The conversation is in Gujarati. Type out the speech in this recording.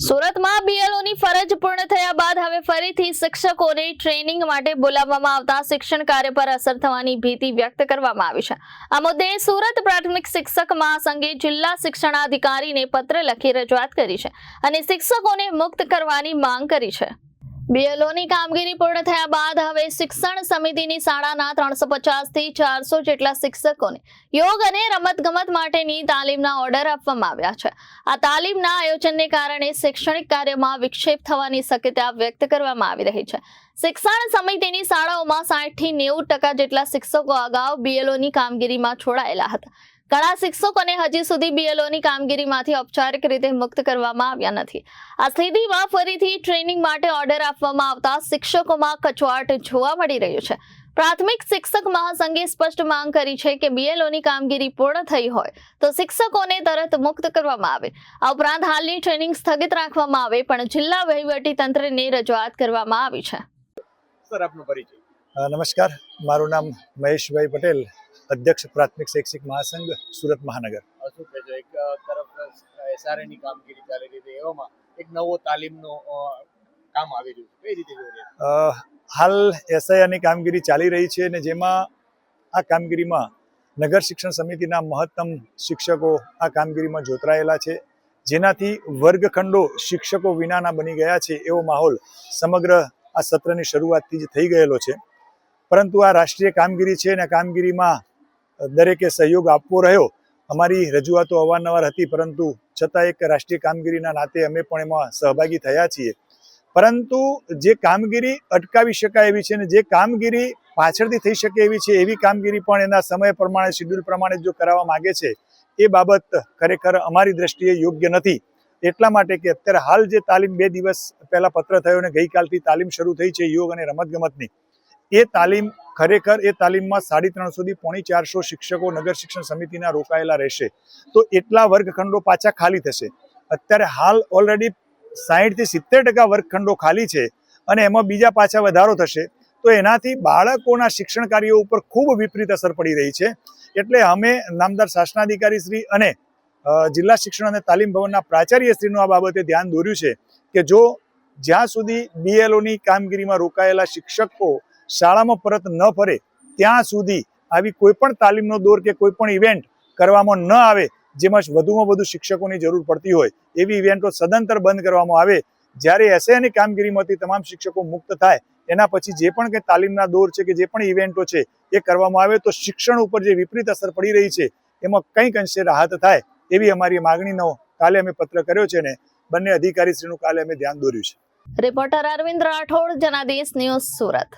સુરતમાં બીએલઓની ફરજ પૂર્ણ થયા બાદ હવે ફરીથી શિક્ષકોને ટ્રેનિંગ માટે બોલાવવામાં આવતા શિક્ષણ કાર્ય પર અસર થવાની ભીતિ વ્યક્ત કરવામાં આવી છે। આ મુદ્દે સુરત પ્રાથમિક શિક્ષક મહાસંઘે જિલ્લા શિક્ષણાધિકારીને પત્ર લખી રજૂઆત કરી છે અને શિક્ષકોને મુક્ત કરવાની માંગ કરી છે। બીએલઓની કામગીરી પૂર્ણ થયા બાદ હવે શિક્ષણ સમિતિની શાળાના 350 થી 400 જેટલા શિક્ષકોને યોગ અને રમતગમત માટેની તાલીમના ઓર્ડર આપવામાં આવ્યા છે। આ તાલીમના આયોજનને કારણે શૈક્ષણિક કાર્યમાં વિક્ષેપ થવાની શક્યતા વ્યક્ત કરવામાં આવી રહી છે। શિક્ષણ સમિતિની શાળાઓમાં 60 થી 90% જેટલા શિક્ષકો અગાઉ બીએલઓની કામગીરીમાં છોડાયેલા હતા। ઘણા શિક્ષકોને હજી સુધી બીએલઓની કામગીરીમાંથી ઔપચારિક રીતે મુક્ત કરવામાં આવ્યા નથી। આ સ્થિતિમાં ફરીથી ટ્રેનિંગ માટે ઓર્ડર આપવામાં આવતા શિક્ષકોમાં કચવાટ જોવા મળી રહ્યો છે। પ્રાથમિક શિક્ષક મહાસંઘે સ્પષ્ટ માંગ કરી છે કે બીએલઓની કામગીરી પૂર્ણ થઈ હોય તો શિક્ષકોને તરત મુક્ત કરવામાં આવે। આ ઉપરાંત હાલની ટ્રેનિંગ સ્થગિત રાખવામાં આવે પણ જિલ્લા વહીવટી તંત્રને રજૂઆત કરવામાં આવી છે। સર, આપનો પરિચય। નમસ્કાર, મારું નામ મહેશભાઈ પટેલ, અધ્યક્ષ પ્રાથમિક શૈક્ષિક મહાસંઘ સુરત મહાનગર। શું કહેજો, એક તરફ એસઆરએની કામગીરી ચાલી રહી છે, એવામાં એક નવો તાલીમનો કામ આવી રહ્યું છે, કઈ રીતે જોઈ રહ્યા છો? હાલ એસઆઈઆરની કામગીરી ચાલી રહી છે અને જેમાં આ કામગીરીમાં નગર શિક્ષણ સમિતિના મહત્તમ શિક્ષકો આ કામગીરીમાં જોતરાયેલા છે, જેનાથી વર્ગખંડો શિક્ષકો વિનાના બની ગયા છે એવો માહોલ સમગ્ર આ સત્રની શરૂઆતથી જ થઈ ગયેલો છે। પરંતુ આ રાષ્ટ્રીય કામગીરી છે અને કામગીરીમાં દરેકે સહયોગ આપવો રહ્યો। અમારી રજૂઆતો અવારનવાર હતી, પરંતુ છતાં એક રાષ્ટ્રીય કામગીરીના નાતે અમે પણ એમાં સહભાગી થયા છીએ। પરંતુ જે કામગીરી અટકાવી શકાય એવી છે અને જે કામગીરી પાછળથી થઈ શકે એવી છે, એવી કામગીરી પણ એના સમય પ્રમાણે, શેડ્યુલ પ્રમાણે જો કરવા માગે છે, એ બાબત ખરેખર અમારી દ્રષ્ટિએ યોગ્ય નથી। એટલા માટે કે અત્યારે હાલ જે તાલીમ 2 દિવસ પહેલા પત્ર થયો અને ગઈકાલથી તાલીમ શરૂ થઈ છે યોગ અને રમતગમતની, એ તાલીમ ખરેખર એ તાલીમમાં 350 થી 450 શિક્ષકો નગર શિક્ષણ સમિતિના રોકાયેલા રહેશે, તો એટલા વર્ગખંડો પાછા ખાલી થશે। અત્યારે હાલ ઓલરેડી 60 થી 70% વર્ગખંડો ખાલી છે અને એમાં બીજા પાછા વધારો થશે, તો એનાથી બાળકોના શિક્ષણ કાર્યો ઉપર ખૂબ વિપરીત અસર પડી રહી છે। એટલે અમે નામદાર શાસનાધિકારી શ્રી અને જિલ્લા શિક્ષણ અને તાલીમ ભવનના પ્રાચાર્યશ્રીનું આ બાબતે ધ્યાન દોર્યું છે કે જો જ્યાં સુધી બીએલઓની કામગીરીમાં રોકાયેલા શિક્ષકો શાળામાં પરત ન ફરે ત્યાં સુધી આવી કોઈ પણ તાલીમનો દોર કે કોઈ પણ ઇવેન્ટ કરવામાં ન આવે, જેમાં વધુમાં વધુ શિક્ષકોની જરૂર પડતી હોય એવી ઇવેન્ટો સદંતર બંધ કરવામાં આવે। જ્યારે એસઆઈની કામગીરીમાંથી તમામ શિક્ષકો મુક્ત થાય એના પછી જે પણ કંઈ તાલીમના દોર છે કે જે પણ ઇવેન્ટો છે એ કરવામાં આવે તો શિક્ષણ ઉપર જે વિપરીત અસર પડી રહી છે એમાં કંઈક અંશે રાહત થાય એવી અમારી માગણીનો કાલે અમે પત્ર કર્યો છે અને બંને અધિકારીશ્રીનું કાલે અમે ધ્યાન દોર્યું છે। Reporter Arvind Rathod, Janadesh news, Surat.